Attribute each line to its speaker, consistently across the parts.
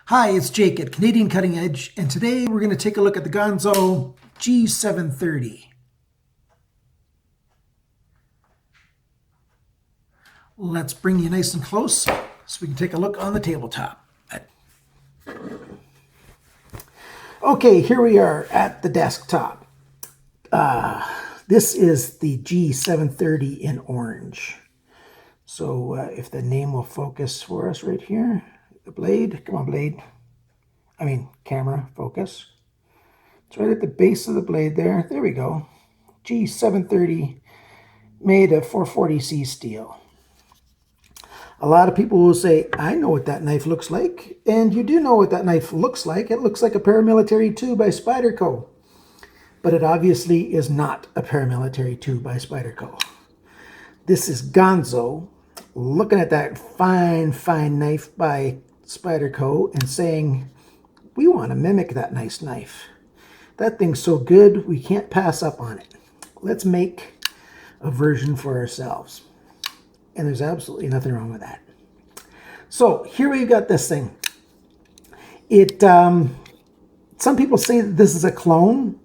Speaker 1: Hi, it's Jake at Canadian Cutting Edge, and today we're going to take a look at the Ganzo G730. Let's bring you nice and close so we can take a look on the tabletop. Okay, here we are at the desktop. This is the G730 in orange. So if the name will focus for us right here, the blade, come on blade, camera, focus. It's right at the base of the blade there. There we go. G730 made of 440C steel. A lot of people will say, I know what that knife looks like. And you do know what that knife looks like. It looks like a paramilitary 2 by Spyderco. But it obviously is not a paramilitary 2 by Spyderco. This is Ganzo looking at that fine, fine knife by Spyderco and saying, we want to mimic that nice knife. That thing's so good, we can't pass up on it. Let's make a version for ourselves. And there's absolutely nothing wrong with that. So here we've got this thing. Some people say that this is a clone.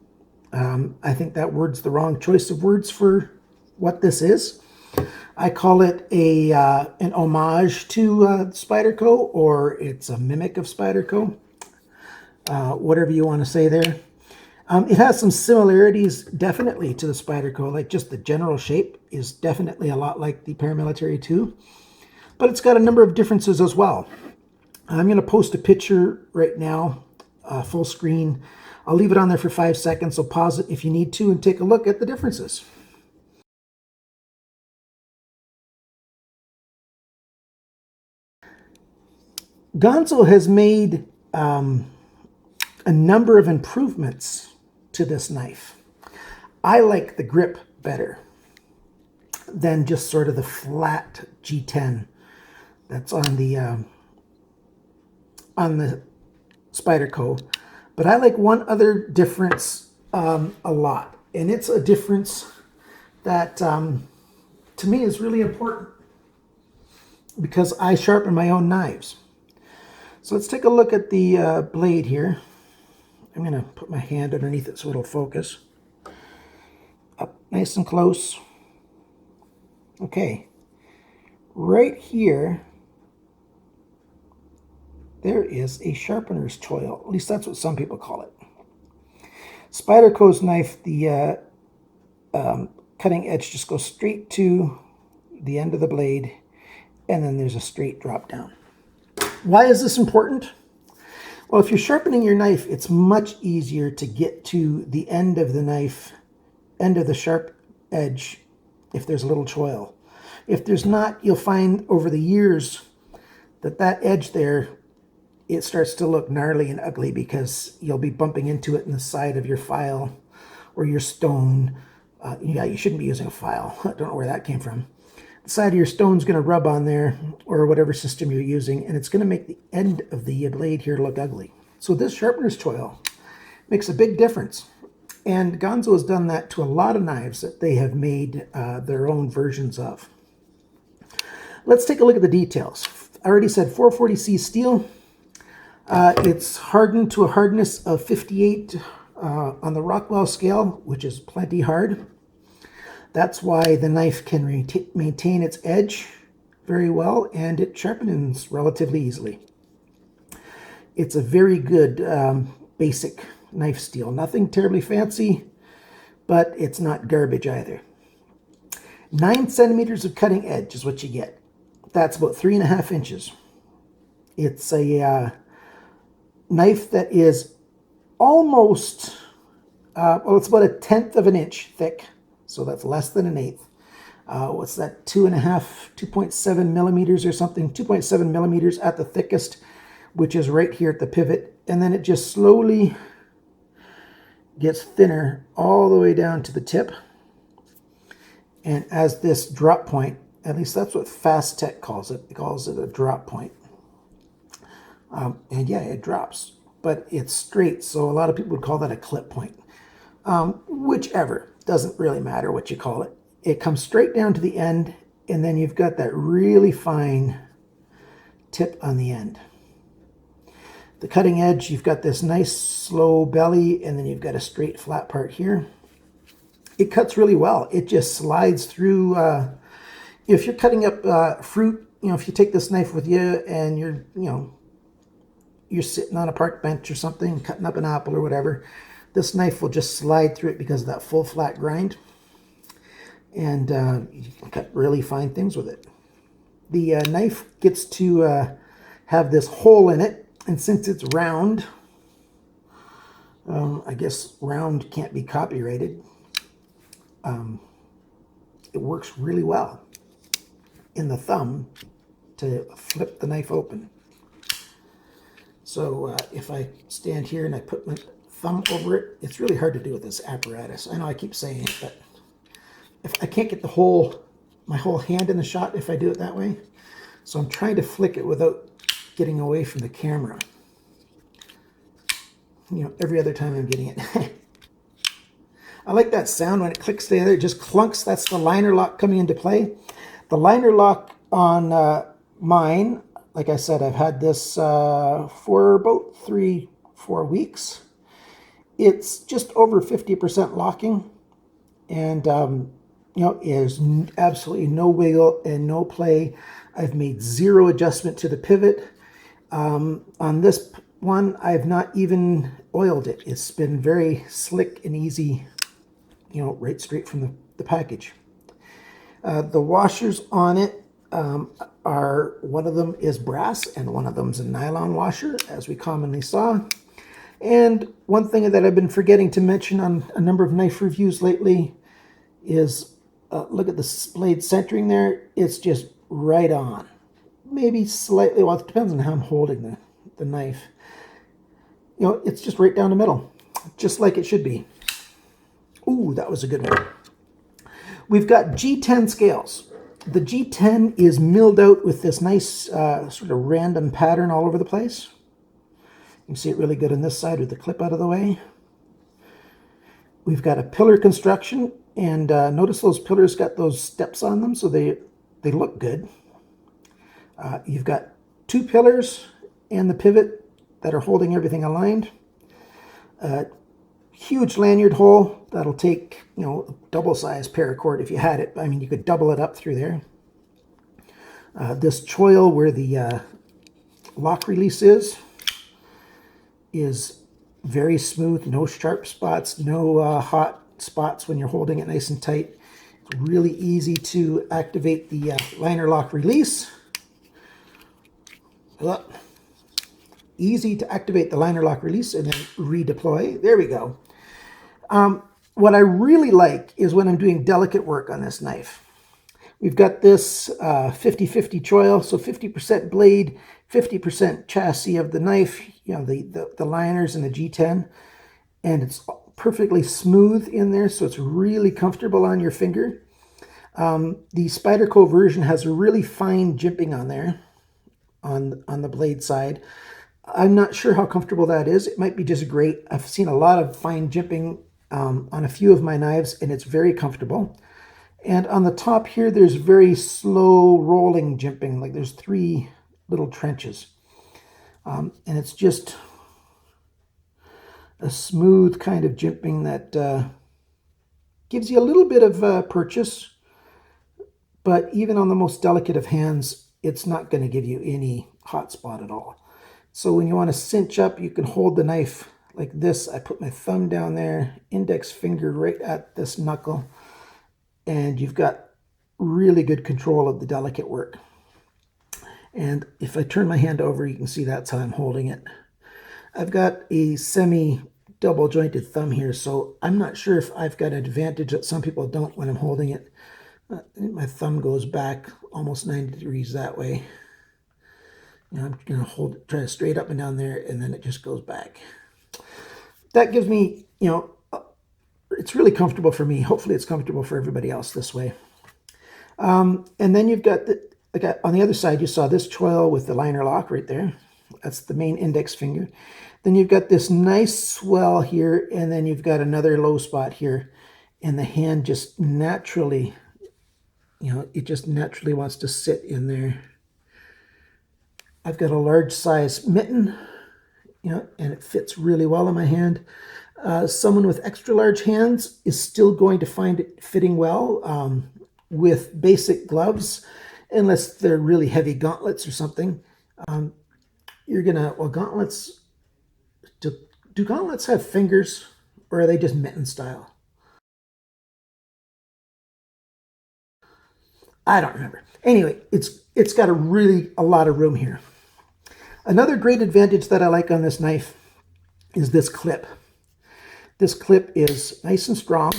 Speaker 1: I think that word's the wrong choice of words for what this is. I call it an homage to Spyderco, or it's a mimic of Spyderco. Whatever you want to say there. It has some similarities definitely to the Spyderco, like just the general shape is definitely a lot like the paramilitary 2, but it's got a number of differences as well. I'm going to post a picture right now, full screen. I'll leave it on there for 5 seconds, so pause it if you need to and take a look at the differences. Ganzo has made a number of improvements to this knife. I like the grip better than just sort of the flat G10 that's on the Spyderco. But I like one other difference a lot, and it's a difference that to me is really important because I sharpen my own knives. So let's take a look at the blade here. I'm going to put my hand underneath it so it'll focus. Up nice and close. Okay. Right here, there is a sharpener's choil. At least that's what some people call it. Spyderco's knife, the cutting edge just goes straight to the end of the blade, and then there's a straight drop down. Why is this important? Well, if you're sharpening your knife, it's much easier to get to the end of the knife, end of the sharp edge, if there's a little choil. If there's not, you'll find over the years that that edge there, it starts to look gnarly and ugly because you'll be bumping into it in the side of your file or your stone. Yeah, you shouldn't be using a file. I don't know where that came from. The side of your stone's going to rub on there, or whatever system you're using, and it's going to make the end of the blade here look ugly. So this sharpener's choil makes a big difference. And Ganzo has done that to a lot of knives that they have made their own versions of. Let's take a look at the details. I already said 440C steel. It's hardened to a hardness of 58 on the Rockwell scale, which is plenty hard. That's why the knife can maintain its edge very well, and it sharpens relatively easily. It's a very good basic knife steel. Nothing terribly fancy, but it's not garbage either. 9 centimeters of cutting edge is what you get. That's about 3.5 inches. It's a knife that is almost, well, it's about 1/10 of an inch thick. So that's less than 1/8. What's that, 2.7 millimeters or something? 2.7 millimeters at the thickest, which is right here at the pivot. And then it just slowly gets thinner all the way down to the tip. And as this drop point, at least that's what Fast Tech calls it. It calls it a drop point. And yeah, it drops, but it's straight. So a lot of people would call that a clip point. Whichever. Doesn't really matter what you call it. It comes straight down to the end, and then you've got that really fine tip on the end. The cutting edge, you've got this nice slow belly, and then you've got a straight flat part here. It cuts really well. It just slides through. If you're cutting up fruit, if you take this knife with you and you're sitting on a park bench or something, cutting up an apple or whatever, this knife will just slide through it because of that full flat grind. And you can cut really fine things with it. The knife gets to have this hole in it, and since it's round, I guess round can't be copyrighted. It works really well in the thumb to flip the knife open. So if I stand here and I put my thumb over it, it's really hard to do with this apparatus. I know I keep saying it, but if I can't get my whole hand in the shot if I do it that way. So I'm trying to flick it without getting away from the camera. Every other time I'm getting it. I like that sound when it clicks together. It just clunks. That's the liner lock coming into play. The liner lock on mine, like I said, I've had this for about 3-4 weeks. It's just over 50% locking, and there's absolutely no wiggle and no play. I've made zero adjustment to the pivot. On this one, I've not even oiled it. It's been very slick and easy, right straight from the package. The washers on it are, one of them is brass and one of them's a nylon washer, as we commonly saw. And one thing that I've been forgetting to mention on a number of knife reviews lately is, look at the blade centering there. It's just right on. Maybe slightly, well, it depends on how I'm holding the knife. It's just right down the middle, just like it should be. Ooh, that was a good one. We've got G10 scales. The G10 is milled out with this nice sort of random pattern all over the place. You can see it really good on this side with the clip out of the way. We've got a pillar construction, and notice those pillars got those steps on them, so they look good. You've got 2 pillars and the pivot that are holding everything aligned. Huge lanyard hole that'll take, double-sized paracord if you had it. I mean, you could double it up through there. This choil where the lock release is very smooth, no sharp spots, no hot spots when you're holding it nice and tight. It's really easy to activate the liner lock release. Easy to activate the liner lock release and then redeploy. There we go. What I really like is when I'm doing delicate work on this knife. We've got this 50-50 choil, so 50% blade, 50% chassis of the knife, the liners and the G10, and it's perfectly smooth in there, so it's really comfortable on your finger. The Spyderco version has a really fine jimping on there, on the blade side. I'm not sure how comfortable that is. It might be just great. I've seen a lot of fine jimping on a few of my knives, and it's very comfortable. And on the top here, there's very slow rolling jimping, like there's 3 little trenches. And it's just a smooth kind of jimping that gives you a little bit of purchase, but even on the most delicate of hands, it's not going to give you any hot spot at all. So when you want to cinch up, you can hold the knife like this. I put my thumb down there, index finger right at this knuckle, and you've got really good control of the delicate work. And if I turn my hand over, you can see that's how I'm holding it. I've got a semi-double jointed thumb here, so I'm not sure if I've got an advantage that some people don't when I'm holding it. My thumb goes back almost 90 degrees that way. I'm going to hold it, try to straight up and down there, and then it just goes back. That gives me, it's really comfortable for me. Hopefully it's comfortable for everybody else this way. And then you've got, on the other side, you saw this choil with the liner lock right there. That's the main index finger. Then you've got this nice swell here, and then you've got another low spot here. And the hand just naturally, it just naturally wants to sit in there. I've got a large size mitten, you know, and it fits really well in my hand. Someone with extra large hands is still going to find it fitting well with basic gloves, unless they're really heavy gauntlets or something. You're gonna, well, gauntlets, do gauntlets have fingers, or are they just mitten style? I don't remember. Anyway, it's got a lot of room here. Another great advantage that I like on this knife is this clip. This clip is nice and strong.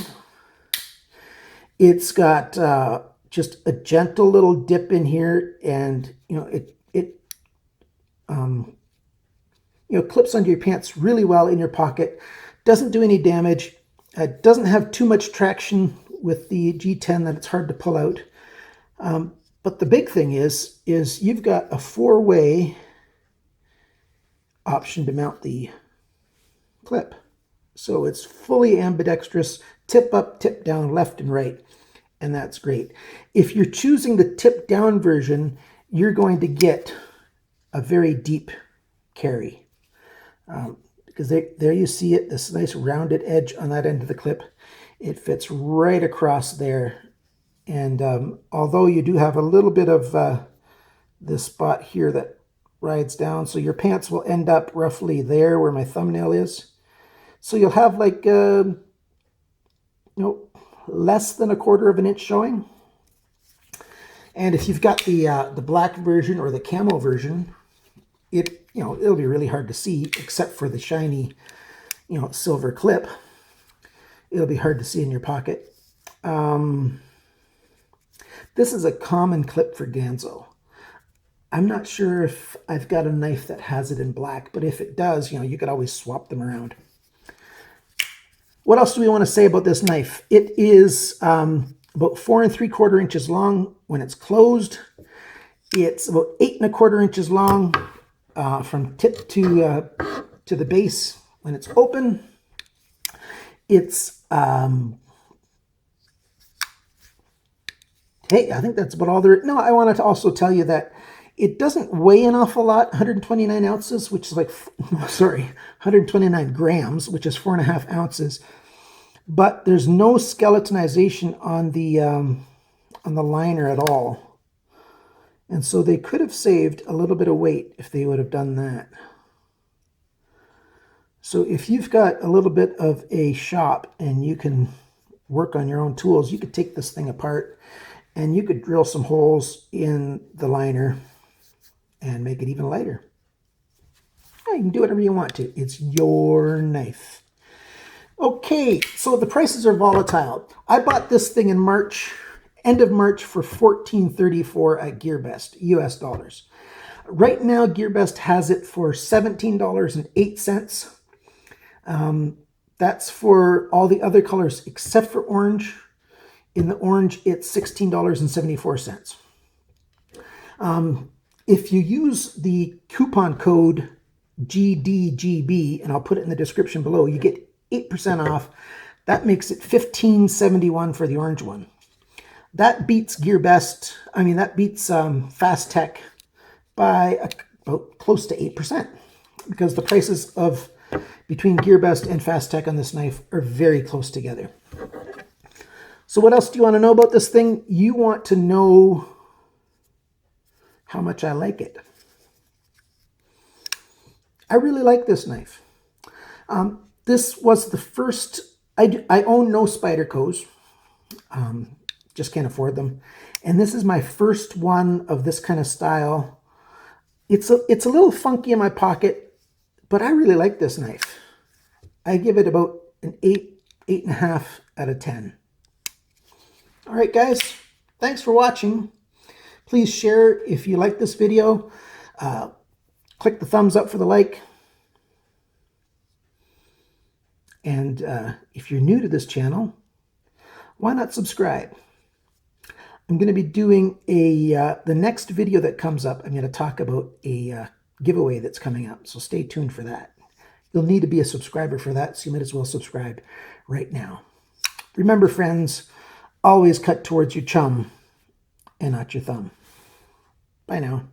Speaker 1: It's got just a gentle little dip in here, and you know it clips under your pants really well in your pocket. Doesn't do any damage. Doesn't have too much traction with the G10 that it's hard to pull out. But the big thing is you've got a 4-way option to mount the clip. So it's fully ambidextrous, tip up, tip down, left and right, and that's great. If you're choosing the tip down version, you're going to get a very deep carry. Because there you see it, this nice rounded edge on that end of the clip. It fits right across there. And although you do have a little bit of this spot here that rides down, so your pants will end up roughly there where my thumbnail is. So you'll have like, less than 1/4 of an inch showing. And if you've got the black version or the camo version, it'll be really hard to see, except for the shiny, silver clip. It'll be hard to see in your pocket. This is a common clip for Ganzo. I'm not sure if I've got a knife that has it in black, but if it does, you could always swap them around. What else do we want to say about this knife? It is about 4 3/4 inches long when it's closed. It's about 8 1/4 inches long from tip to the base when it's open. It's hey, I think that's about all there is. No, I wanted to also tell you that it doesn't weigh an awful lot, 129 ounces, which is 129 grams, which is 4.5 ounces. But there's no skeletonization on the liner at all. And so they could have saved a little bit of weight if they would have done that. So if you've got a little bit of a shop and you can work on your own tools, you could take this thing apart and you could drill some holes in the liner and make it even lighter. You can do whatever you want to. It's your knife. Okay, so the prices are volatile. I bought this thing in March, end of March, for $14.34 at GearBest, US dollars. Right now, GearBest has it for $17.08. That's for all the other colors except for orange. In the orange, it's $16.74. If you use the coupon code GDGB, and I'll put it in the description below, you get 8% off. That makes it $15.71 for the orange one. That beats GearBest. I mean, that beats Fast Tech by about close to 8%, because the prices of between GearBest and Fast Tech on this knife are very close together. So what else do you want to know about this thing? You want to know how much I like it. I really like this knife. This was the first, I own no Spydercos, just can't afford them. And this is my first one of this kind of style. It's a little funky in my pocket, but I really like this knife. I give it about an 8.5 out of 10. All right, guys, thanks for watching. Please share if you like this video. Click the thumbs up for the like. And if you're new to this channel, why not subscribe? I'm going to be doing the next video that comes up. I'm going to talk about a giveaway that's coming up, so stay tuned for that. You'll need to be a subscriber for that, so you might as well subscribe right now. Remember, friends, always cut towards your chum and not your thumb. Bye now.